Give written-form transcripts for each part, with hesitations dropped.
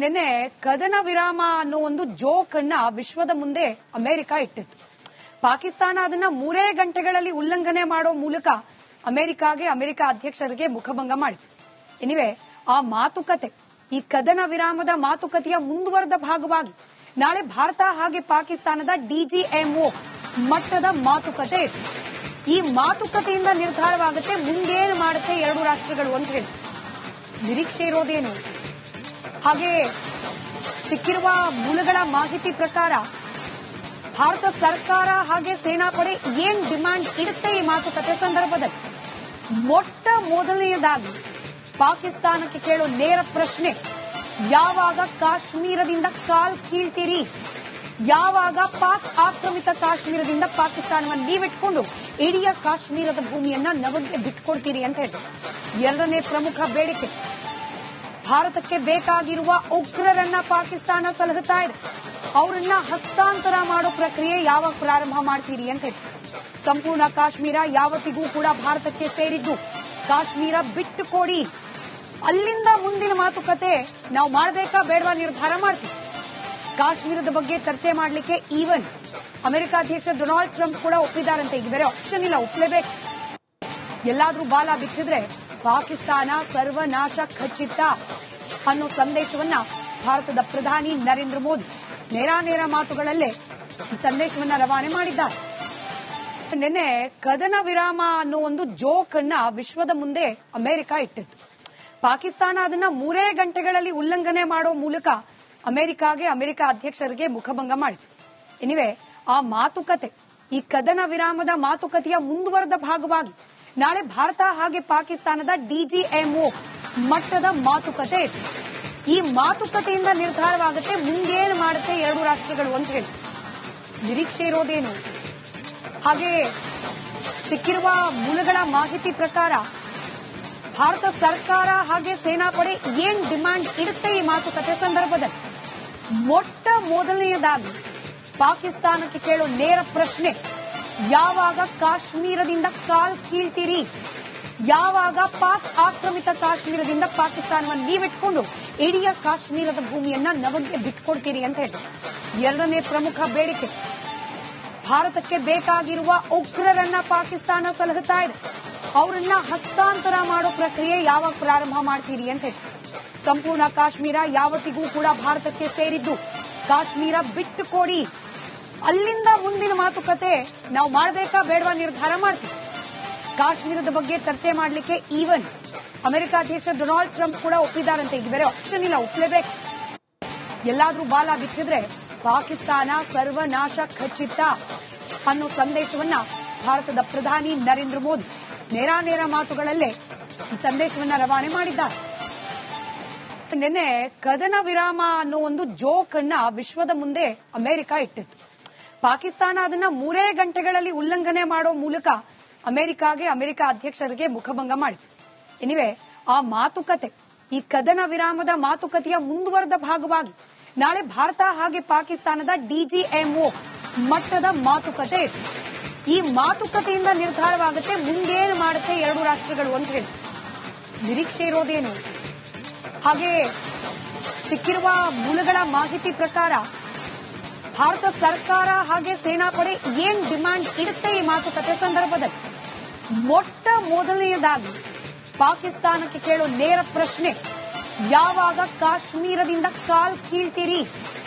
ನಿನ್ನೆ ಕದನ ವಿರಾಮ ಅನ್ನೋ ಒಂದು ಜೋಕ್ ಅನ್ನ ವಿಶ್ವದ ಮುಂದೆ ಅಮೆರಿಕ ಇಟ್ಟಿತ್ತು. ಪಾಕಿಸ್ತಾನ ಅದನ್ನ 3 ಗಂಟೆಗಳಲ್ಲಿ ಉಲ್ಲಂಘನೆ ಮಾಡೋ ಮೂಲಕ ಅಮೆರಿಕ ಅಧ್ಯಕ್ಷರಿಗೆ ಮುಖಭಂಗ ಮಾಡಿತು. ಎನಿವೆ ಆ ಮಾತುಕತೆ, ಈ ಕದನ ವಿರಾಮದ ಮಾತುಕತೆಯ ಮುಂದುವರೆದ ಭಾಗವಾಗಿ ನಾಳೆ ಭಾರತ ಹಾಗೆ ಪಾಕಿಸ್ತಾನದ ಡಿಜಿಎಂಒ ಮಟ್ಟದ ಮಾತುಕತೆ ಇತ್ತು. ಈ ಮಾತುಕತೆಯಿಂದ ನಿರ್ಧಾರವಾಗುತ್ತೆ ಮುಂದೇನು ಮಾಡುತ್ತೆ ಎರಡು ರಾಷ್ಟ್ರಗಳು ಅಂತ ಹೇಳಿ. ನಿರೀಕ್ಷೆ ಇರೋದೇನು? ಹಾಗೆ ಸಿಕ್ಕಿರುವ ಮೂಲಗಳ ಮಾಹಿತಿ ಪ್ರಕಾರ ಭಾರತ ಸರ್ಕಾರ ಹಾಗೆ ಸೇನಾಪಡೆ ಏನ್ ಡಿಮಾಂಡ್ ಇಡುತ್ತೆ ಈ ಮಾತುಕತೆ ಸಂದರ್ಭದಲ್ಲಿ? ಮೊಟ್ಟ ಮೊದಲನೆಯದಾಗಿ ಪಾಕಿಸ್ತಾನಕ್ಕೆ ಕೇಳೋ ನೇರ ಪ್ರಶ್ನೆ, ಯಾವಾಗ ಕಾಶ್ಮೀರದಿಂದ ಕಾಲ್ ಕೀಳ್ತೀರಿ? ಯಾವಾಗ ಪಾಕ್ ಆಕ್ರಮಿತ ಕಾಶ್ಮೀರದಿಂದ ಪಾಕಿಸ್ತಾನವನ್ನು ನೀವಿಟ್ಕೊಂಡು ಇಡೀ ಕಾಶ್ಮೀರದ ಭೂಮಿಯನ್ನ ನಮಗೆ ಬಿಟ್ಕೊಡ್ತೀರಿ ಅಂತ ಹೇಳಿ. ಎರಡನೇ ಪ್ರಮುಖ ಬೇಡಿಕೆ, ಭಾರತಕ್ಕೆ ಬೇಕಾಗಿರುವ ಉಗ್ರರನ್ನ ಪಾಕಿಸ್ತಾನ ಸಲಹುತ್ತಾ ಇದೆ. ಅವರನ್ನ ಹಸ್ತಾಂತರ ಮಾಡೋ ಪ್ರಕ್ರಿಯೆ ಯಾವಾಗ ಪ್ರಾರಂಭ ಮಾಡ್ತೀರಿ ಅಂತ ಹೇಳಿ. ಸಂಪೂರ್ಣ ಕಾಶ್ಮೀರ ಯಾವತ್ತಿಗೂ ಕೂಡ ಭಾರತಕ್ಕೆ ಸೇರಿದ್ದು, ಕಾಶ್ಮೀರ ಬಿಟ್ಟು ಕೊಡಿ. ಅಲ್ಲಿಂದ ಮುಂದಿನ ಮಾತುಕತೆ ನಾವು ಮಾಡಬೇಕಾ ಬೇಡವಾ ನಿರ್ಧಾರ ಮಾಡ್ತೀವಿ. ಕಾಶ್ಮೀರದ ಬಗ್ಗೆ ಚರ್ಚೆ ಮಾಡಲಿಕ್ಕೆ ಈವನ್ ಅಮೆರಿಕ ಅಧ್ಯಕ್ಷ ಡೊನಾಲ್ಡ್ ಟ್ರಂಪ್ ಕೂಡ ಒಪ್ಪಿದ್ದಾರಂತೆ. ಇದು ಬೇರೆ ಆಪ್ಷನ್ ಇಲ್ಲ, ಒಪ್ಪಲೇಬೇಕು. ಎಲ್ಲಾದ್ರೂ ಬಾಲ ಬಿಚ್ಚಿದ್ರೆ ಪಾಕಿಸ್ತಾನ ಸರ್ವನಾಶ ಖಚಿತ ಅನ್ನೋ ಸಂದೇಶವನ್ನ ಭಾರತದ ಪ್ರಧಾನಿ ನರೇಂದ್ರ ಮೋದಿ ನೇರ ಮಾತುಗಳಲ್ಲೇ ಈ ಸಂದೇಶವನ್ನ ರವಾನೆ ಮಾಡಿದ್ದಾರೆ. ನಿನ್ನೆ ಕದನ ವಿರಾಮ ಅನ್ನೋ ಒಂದು ಜೋಕ್ ಅನ್ನ ವಿಶ್ವದ ಮುಂದೆ ಅಮೆರಿಕ ಇಟ್ಟಿತ್ತು. ಪಾಕಿಸ್ತಾನ ಅದನ್ನ 3 ಗಂಟೆಗಳಲ್ಲಿ ಉಲ್ಲಂಘನೆ ಮಾಡೋ ಮೂಲಕ ಅಮೆರಿಕ ಅಧ್ಯಕ್ಷರಿಗೆ ಮುಖಭಂಗ ಮಾಡಿತು. ಎನಿವೆ ಆ ಮಾತುಕತೆ, ಈ ಕದನ ವಿರಾಮದ ಮಾತುಕತೆಯ ಮುಂದುವರೆದ ಭಾಗವಾಗಿ ನಾಳೆ ಭಾರತ ಹಾಗೆ ಪಾಕಿಸ್ತಾನದ ಡಿಜಿಎಂಒ ಮಟ್ಟದ ಮಾತುಕತೆ ಇತ್ತು. ಈ ಮಾತುಕತೆಯಿಂದ ನಿರ್ಧಾರವಾಗುತ್ತೆ ಮುಂದೇನು ಮಾಡುತ್ತೆ ಎರಡು ರಾಷ್ಟ್ರಗಳು ಅಂತ ಹೇಳಿ. ನಿರೀಕ್ಷೆ ಇರೋದೇನು? ಹಾಗೆ ಸಿಕ್ಕಿರುವ ಮೂಲಗಳ ಮಾಹಿತಿ ಪ್ರಕಾರ ಭಾರತ ಸರ್ಕಾರ ಹಾಗೆ ಸೇನಾಪಡೆ ಏನ್ ಡಿಮಾಂಡ್ ಇಡುತ್ತೆ ಈ ಮಾತುಕತೆ ಸಂದರ್ಭದಲ್ಲಿ? ಮೊಟ್ಟ ಮೊದಲನೆಯದಾಗಿ ಪಾಕಿಸ್ತಾನಕ್ಕೆ ಕೇಳೋ ನೇರ ಪ್ರಶ್ನೆ, ಯಾವಾಗ ಕಾಶ್ಮೀರದಿಂದ ಕಾಲ್ ಕೀಳ್ತೀರಿ? ಯಾವಾಗ ಪಾಕ್ ಆಕ್ರಮಿತ ಕಾಶ್ಮೀರದಿಂದ ಪಾಕಿಸ್ತಾನವನ್ನು ನೀವಿಟ್ಕೊಂಡು ಇಡೀ ಕಾಶ್ಮೀರದ ಭೂಮಿಯನ್ನ ನಮಗೆ ಬಿಟ್ಕೊಡ್ತೀರಿ ಅಂತ ಹೇಳಿ. ಎರಡನೇ ಪ್ರಮುಖ ಬೇಡಿಕೆ, ಭಾರತಕ್ಕೆ ಬೇಕಾಗಿರುವ ಉಗ್ರರನ್ನ ಪಾಕಿಸ್ತಾನ ಸಲಹುತ್ತಾ ಇದೆ. ಅವರನ್ನ ಹಸ್ತಾಂತರ ಮಾಡೋ ಪ್ರಕ್ರಿಯೆ ಯಾವಾಗ ಪ್ರಾರಂಭ ಮಾಡ್ತೀರಿ ಅಂತ ಹೇಳಿ. ಸಂಪೂರ್ಣ ಕಾಶ್ಮೀರ ಯಾವತ್ತಿಗೂ ಕೂಡ ಭಾರತಕ್ಕೆ ಸೇರಿದ್ದು, ಕಾಶ್ಮೀರ ಬಿಟ್ಟು ಕೊಡಿ. ಅಲ್ಲಿಂದ ಮುಂದಿನ ಮಾತುಕತೆ ನಾವು ಮಾಡಬೇಕಾ ಬೇಡವಾ ನಿರ್ಧಾರ ಮಾಡ್ತೀವಿ. ಕಾಶ್ಮೀರದ ಬಗ್ಗೆ ಚರ್ಚೆ ಮಾಡಲಿಕ್ಕೆ ಈವನ್ ಅಮೆರಿಕ ಅಧ್ಯಕ್ಷ ಡೊನಾಲ್ಡ್ ಟ್ರಂಪ್ ಕೂಡ ಒಪ್ಪಿದ್ದಾರಂತೆ. ಇದು ಬೇರೆ ಆಪ್ಷನ್ ಇಲ್ಲ, ಒಪ್ಪಲೇಬೇಕು. ಎಲ್ಲಾದ್ರೂ ಬಾಲ ಬಿಚ್ಚಿದ್ರೆ ಪಾಕಿಸ್ತಾನ ಸರ್ವನಾಶ ಖಚಿತ ಅನ್ನೋ ಸಂದೇಶವನ್ನ ಭಾರತದ ಪ್ರಧಾನಿ ನರೇಂದ್ರ ಮೋದಿ ನೇರ ಮಾತುಗಳಲ್ಲೇ ಈ ಸಂದೇಶವನ್ನ ರವಾನೆ ಮಾಡಿದ್ದಾರೆ. ನಿನ್ನೆ ಕದನ ವಿರಾಮ ಅನ್ನೋ ಒಂದು ಜೋಕ್ ಅನ್ನ ವಿಶ್ವದ ಮುಂದೆ ಅಮೆರಿಕ ಇಟ್ಟಿತ್ತು. ಪಾಕಿಸ್ತಾನ ಅದನ್ನ 3 ಗಂಟೆಗಳಲ್ಲಿ ಉಲ್ಲಂಘನೆ ಮಾಡೋ ಮೂಲಕ ಅಮೆರಿಕ ಅಧ್ಯಕ್ಷರಿಗೆ ಮುಖಭಂಗ ಮಾಡಿತು. ಎನಿವೆ ಆ ಮಾತುಕತೆ, ಈ ಕದನ ವಿರಾಮದ ಮಾತುಕತೆಯ ಮುಂದುವರೆದ ಭಾಗವಾಗಿ ನಾಳೆ ಭಾರತ ಹಾಗೆ ಪಾಕಿಸ್ತಾನದ ಡಿಜಿಎಂಒ ಮಟ್ಟದ ಮಾತುಕತೆ ಇತ್ತು. ಈ ಮಾತುಕತೆಯಿಂದ ನಿರ್ಧಾರವಾಗುತ್ತೆ ಮುಂದೇನು ಮಾಡುತ್ತೆ ಎರಡು ರಾಷ್ಟ್ರಗಳು ಅಂತ ಹೇಳಿ. ನಿರೀಕ್ಷೆ ಇರೋದೇನು? ಹಾಗೆ ಸಿಕ್ಕಿರುವ ಮೂಲಗಳ ಮಾಹಿತಿ ಪ್ರಕಾರ ಭಾರತ ಸರ್ಕಾರ ಹಾಗೆ ಸೇನಾಪಡೆ ಏನ್ ಡಿಮಾಂಡ್ ಇಡುತ್ತೆ ಈ ಮಾತುಕತೆ ಸಂದರ್ಭದಲ್ಲಿ? ಮೊಟ್ಟ ಮೊದಲನೆಯದಾಗಿ ಪಾಕಿಸ್ತಾನಕ್ಕೆ ಕೇಳೋ ನೇರ ಪ್ರಶ್ನೆ, ಯಾವಾಗ ಕಾಶ್ಮೀರದಿಂದ ಕಾಲ್ ಕೀಳ್ತೀರಿ?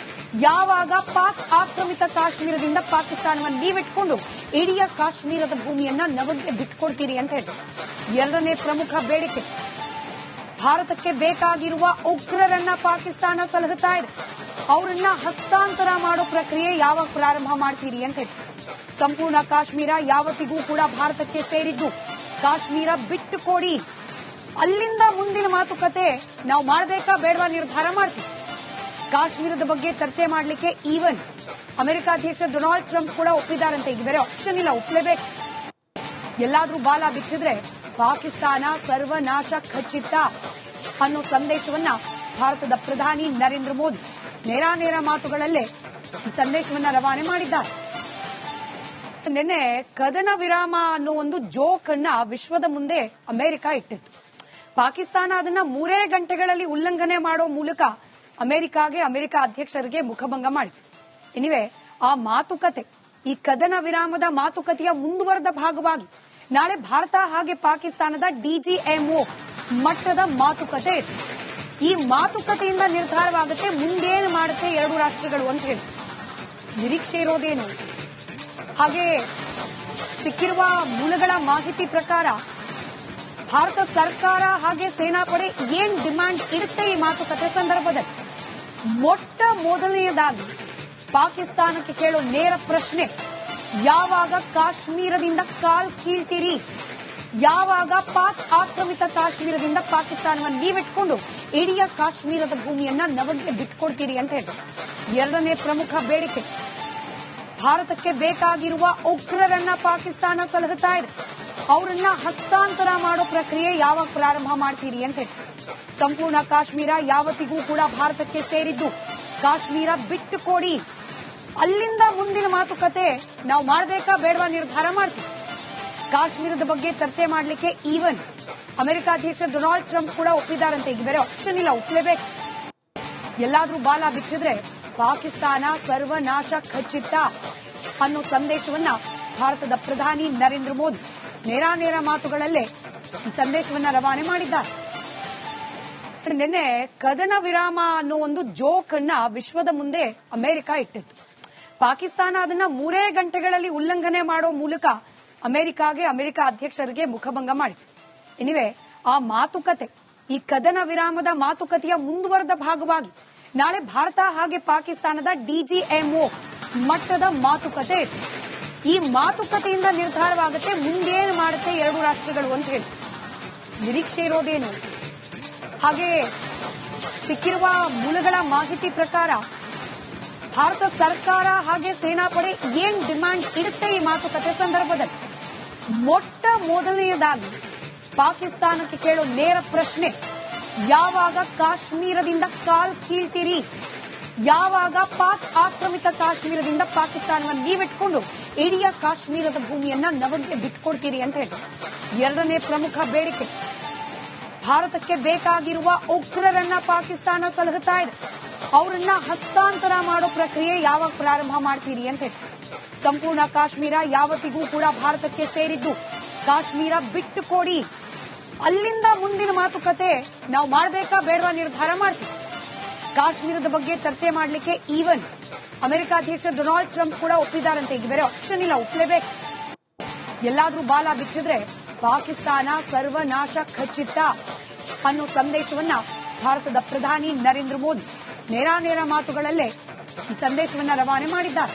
ಯಾವಾಗ ಪಾಕ್ ಆಕ್ರಮಿತ ಕಾಶ್ಮೀರದಿಂದ ಪಾಕಿಸ್ತಾನವನ್ನು ನೀವಿಟ್ಕೊಂಡು ಇಡೀ ಕಾಶ್ಮೀರದ ಭೂಮಿಯನ್ನ ನಮಗೆ ಬಿಟ್ಕೊಡ್ತೀರಿ ಅಂತ ಹೇಳಿ. ಎರಡನೇ ಪ್ರಮುಖ ಬೇಡಿಕೆ, ಭಾರತಕ್ಕೆ ಬೇಕಾಗಿರುವ ಉಗ್ರರನ್ನ ಪಾಕಿಸ್ತಾನ ಸಲಹುತ್ತಾ ಇದೆ. ಅವರನ್ನ ಹಸ್ತಾಂತರ ಮಾಡೋ ಪ್ರಕ್ರಿಯೆ ಯಾವಾಗ ಪ್ರಾರಂಭ ಮಾಡ್ತೀರಿ ಅಂತ ಹೇಳಿ. ಸಂಪೂರ್ಣ ಕಾಶ್ಮೀರ ಯಾವತ್ತಿಗೂ ಕೂಡ ಭಾರತಕ್ಕೆ ಸೇರಿದ್ದು, ಕಾಶ್ಮೀರ ಬಿಟ್ಟು ಕೊಡಿ. ಅಲ್ಲಿಂದ ಮುಂದಿನ ಮಾತುಕತೆ ನಾವು ಮಾಡಬೇಕಾ ಬೇಡವಾ ನಿರ್ಧಾರ ಮಾಡ್ತೀವಿ. ಕಾಶ್ಮೀರದ ಬಗ್ಗೆ ಚರ್ಚೆ ಮಾಡಲಿಕ್ಕೆ ಈವನ್ ಅಮೆರಿಕ ಅಧ್ಯಕ್ಷ ಡೊನಾಲ್ಡ್ ಟ್ರಂಪ್ ಕೂಡ ಒಪ್ಪಿದ್ದಾರಂತೆ. ಇದು ಬೇರೆ ಆಪ್ಷನ್ ಇಲ್ಲ, ಒಪ್ಪಲೇಬೇಕು. ಎಲ್ಲಾದ್ರೂ ಬಾಲ ಬಿಚ್ಚಿದ್ರೆ ಪಾಕಿಸ್ತಾನ ಸರ್ವನಾಶ ಖಚಿತ ಅನ್ನೋ ಸಂದೇಶವನ್ನ ಭಾರತದ ಪ್ರಧಾನಿ ನರೇಂದ್ರ ಮೋದಿ ನೇರ ಮಾತುಗಳಲ್ಲೇ ಈ ಸಂದೇಶವನ್ನ ರವಾನೆ ಮಾಡಿದ್ದಾರೆ. ನಿನ್ನೆ ಕದನ ವಿರಾಮ ಅನ್ನೋ ಒಂದು ಜೋಕ್ ಅನ್ನ ವಿಶ್ವದ ಮುಂದೆ ಅಮೆರಿಕ ಇಟ್ಟಿತ್ತು. ಪಾಕಿಸ್ತಾನ ಅದನ್ನ 3 ಗಂಟೆಗಳಲ್ಲಿ ಉಲ್ಲಂಘನೆ ಮಾಡೋ ಮೂಲಕ ಅಮೆರಿಕಾಗೆ ಅಮೆರಿಕ ಅಧ್ಯಕ್ಷರಿಗೆ ಮುಖಭಂಗ ಮಾಡಿದೆ. ಎನಿವೆ ಆ ಮಾತುಕತೆ, ಈ ಕದನ ವಿರಾಮದ ಮಾತುಕತೆಯ ಮುಂದುವರೆದ ಭಾಗವಾಗಿ ನಾಳೆ ಭಾರತ ಹಾಗೆ ಪಾಕಿಸ್ತಾನದ ಡಿಜಿಎಂಒ ಮಟ್ಟದ ಮಾತುಕತೆ ಇದೆ. ಈ ಮಾತುಕತೆಯಿಂದ ನಿರ್ಧಾರವಾಗುತ್ತೆ ಮುಂದೇನು ಮಾಡುತ್ತೆ ಎರಡು ರಾಷ್ಟ್ರಗಳು ಅಂತ ಹೇಳಿ. ನಿರೀಕ್ಷೆ ಇರೋದೇನು? ಹಾಗೆ ಸಿಕ್ಕಿರುವ ಮೂಲಗಳ ಮಾಹಿತಿ ಪ್ರಕಾರ ಭಾರತ ಸರ್ಕಾರ ಹಾಗೆ ಸೇನಾಪಡೆ ಏನ್ ಡಿಮ್ಯಾಂಡ್ ಇಡುತ್ತೆ ಈ ಮಾತುಕತೆ ಸಂದರ್ಭದಲ್ಲಿ? ಮೊಟ್ಟ ಮೊದಲನೆಯದಾಗಿ ಪಾಕಿಸ್ತಾನಕ್ಕೆ ಕೇಳೋ ನೇರ ಪ್ರಶ್ನೆ, ಯಾವಾಗ ಕಾಶ್ಮೀರದಿಂದ ಕಾಲ್ ಕೀಳ್ತೀರಿ? ಯಾವಾಗ ಪಾಕ್ ಆಕ್ರಮಿತ ಕಾಶ್ಮೀರದಿಂದ ಪಾಕಿಸ್ತಾನವನ್ನು ನೀವಿಟ್ಕೊಂಡು ಇಡೀ ಕಾಶ್ಮೀರದ ಭೂಮಿಯನ್ನ ನಮಗೆ ಬಿಟ್ಕೊಡ್ತೀರಿ ಅಂತ ಹೇಳಿ. ಎರಡನೇ ಪ್ರಮುಖ ಬೇಡಿಕೆ, ಭಾರತಕ್ಕೆ ಬೇಕಾಗಿರುವ ಉಗ್ರರನ್ನ ಪಾಕಿಸ್ತಾನ ಸಲಹುತ್ತಾ ಇದೆ. ಅವರನ್ನ ಹಸ್ತಾಂತರ ಮಾಡೋ ಪ್ರಕ್ರಿಯೆ ಯಾವಾಗ ಪ್ರಾರಂಭ ಮಾಡ್ತೀರಿ ಅಂತ ಹೇಳಿ. ಸಂಪೂರ್ಣ ಕಾಶ್ಮೀರ ಯಾವತ್ತಿಗೂ ಕೂಡ ಭಾರತಕ್ಕೆ ಸೇರಿದ್ದು, ಕಾಶ್ಮೀರ ಬಿಟ್ಟು ಕೊಡಿ. ಅಲ್ಲಿಂದ ಮುಂದಿನ ಮಾತುಕತೆ ನಾವು ಮಾಡಬೇಕಾ ಬೇಡವಾ ನಿರ್ಧಾರ ಮಾಡ್ತೀವಿ. ಕಾಶ್ಮೀರದ ಬಗ್ಗೆ ಚರ್ಚೆ ಮಾಡಲಿಕ್ಕೆ ಈವನ್ ಅಮೆರಿಕ ಅಧ್ಯಕ್ಷ ಡೊನಾಲ್ಡ್ ಟ್ರಂಪ್ ಕೂಡ ಒಪ್ಪಿದ್ದಾರಂತೆ. ಈಗ ಬೇರೆ ಆಪ್ಷನ್ ಇಲ್ಲ, ಒಪ್ಪಲೇಬೇಕು. ಎಲ್ಲಾದ್ರೂ ಬಾಲ ಬಿಚ್ಚಿದ್ರೆ ಪಾಕಿಸ್ತಾನ ಸರ್ವನಾಶ ಖಚಿತ ಅನ್ನೋ ಸಂದೇಶವನ್ನ ಭಾರತದ ಪ್ರಧಾನಿ ನರೇಂದ್ರ ಮೋದಿ ನೇರ ಮಾತುಗಳಲ್ಲೇ ಈ ಸಂದೇಶವನ್ನ ರವಾನೆ ಮಾಡಿದ್ದಾರೆ. ನಿನ್ನೆ ಕದನ ವಿರಾಮ ಅನ್ನೋ ಒಂದು ಜೋಕ್ ಅನ್ನ ವಿಶ್ವದ ಮುಂದೆ ಅಮೆರಿಕ ಇಟ್ಟಿತ್ತು. ಪಾಕಿಸ್ತಾನ ಅದನ್ನ 3 ಗಂಟೆಗಳಲ್ಲಿ ಉಲ್ಲಂಘನೆ ಮಾಡೋ ಮೂಲಕ ಅಮೆರಿಕಾಗೆ ಅಮೆರಿಕ ಅಧ್ಯಕ್ಷರಿಗೆ ಮುಖಭಂಗ ಮಾಡಿದೆ. ಎನಿವೆ ಆ ಮಾತುಕತೆ, ಈ ಕದನ ವಿರಾಮದ ಮಾತುಕತೆಯ ಮುಂದುವರೆದ ಭಾಗವಾಗಿ ನಾಳೆ ಭಾರತ ಹಾಗೆ ಪಾಕಿಸ್ತಾನದ ಡಿಜಿಎಂಒ ಮಟ್ಟದ ಮಾತುಕತೆ ಇದೆ. ಈ ಮಾತುಕತೆಯಿಂದ ನಿರ್ಧಾರವಾಗುತ್ತೆ ಮುಂದೇನು ಮಾಡುತ್ತೆ ಎರಡು ರಾಷ್ಟ್ರಗಳು ಅಂತ ಹೇಳಿ. ನಿರೀಕ್ಷೆ ಇರೋದೇನು? ಹಾಗೆ ಸಿಕ್ಕಿರುವ ಮೂಲಗಳ ಮಾಹಿತಿ ಪ್ರಕಾರ ಭಾರತ ಸರ್ಕಾರ ಹಾಗೆ ಸೇನಾಪಡೆ ಏನ್ ಡಿಮ್ಯಾಂಡ್ ಇಡುತ್ತೆ ಈ ಮಾತುಕತೆ ಸಂದರ್ಭದಲ್ಲಿ? ಮೊಟ್ಟ ಮೊದಲನೆಯದಾಗಿ ಪಾಕಿಸ್ತಾನಕ್ಕೆ ಕೇಳೋ ನೇರ ಪ್ರಶ್ನೆ, ಯಾವಾಗ ಕಾಶ್ಮೀರದಿಂದ ಕಾಲ್ ಕೀಳ್ತೀರಿ? ಯಾವಾಗ ಪಾಕ್ ಆಕ್ರಮಿತ ಕಾಶ್ಮೀರದಿಂದ ಪಾಕಿಸ್ತಾನವನ್ನು ನೀವಿಟ್ಕೊಂಡು ಇಡೀ ಕಾಶ್ಮೀರದ ಭೂಮಿಯನ್ನ ನಮಗೆ ಬಿಟ್ಕೊಡ್ತೀರಿ ಅಂತ ಹೇಳಿ. ಎರಡನೇ ಪ್ರಮುಖ ಬೇಡಿಕೆ, ಭಾರತಕ್ಕೆ ಬೇಕಾಗಿರುವ ಉಗ್ರರನ್ನ ಪಾಕಿಸ್ತಾನ ಸಲಹುತ್ತಾ ಇದೆ. ಅವರನ್ನ ಹಸ್ತಾಂತರ ಮಾಡೋ ಪ್ರಕ್ರಿಯೆ ಯಾವಾಗ ಪ್ರಾರಂಭ ಮಾಡ್ತೀರಿ ಅಂತ ಹೇಳಿ. ಸಂಪೂರ್ಣ ಕಾಶ್ಮೀರ ಯಾವತ್ತಿಗೂ ಕೂಡ ಭಾರತಕ್ಕೆ ಸೇರಿದ್ದು, ಕಾಶ್ಮೀರ ಬಿಟ್ಟು ಕೊಡಿ. ಅಲ್ಲಿಂದ ಮುಂದಿನ ಮಾತುಕತೆ ನಾವು ಮಾಡಬೇಕಾ ಬೇಡವಾ ನಿರ್ಧಾರ ಮಾಡ್ತೀವಿ. ಕಾಶ್ಮೀರದ ಬಗ್ಗೆ ಚರ್ಚೆ ಮಾಡಲಿಕ್ಕೆ ಈವನ್ ಅಮೆರಿಕ ಅಧ್ಯಕ್ಷ ಡೊನಾಲ್ಡ್ ಟ್ರಂಪ್ ಕೂಡ ಒಪ್ಪಿದ್ದಾರಂತೆ. ಈಗ ಬೇರೆ ಆಪ್ಷನ್ ಇಲ್ಲ, ಒಪ್ಪಲೇಬೇಕು. ಎಲ್ಲಾದ್ರೂ ಬಾಲ ಬಿಚ್ಚಿದ್ರೆ ಪಾಕಿಸ್ತಾನ ಸರ್ವನಾಶ ಖಚಿತ ಅನ್ನೋ ಸಂದೇಶವನ್ನ ಭಾರತದ ಪ್ರಧಾನಿ ನರೇಂದ್ರ ಮೋದಿ ನೇರ ಮಾತುಗಳಲ್ಲೇ ಈ ಸಂದೇಶವನ್ನ ರವಾನೆ ಮಾಡಿದ್ದಾರೆ.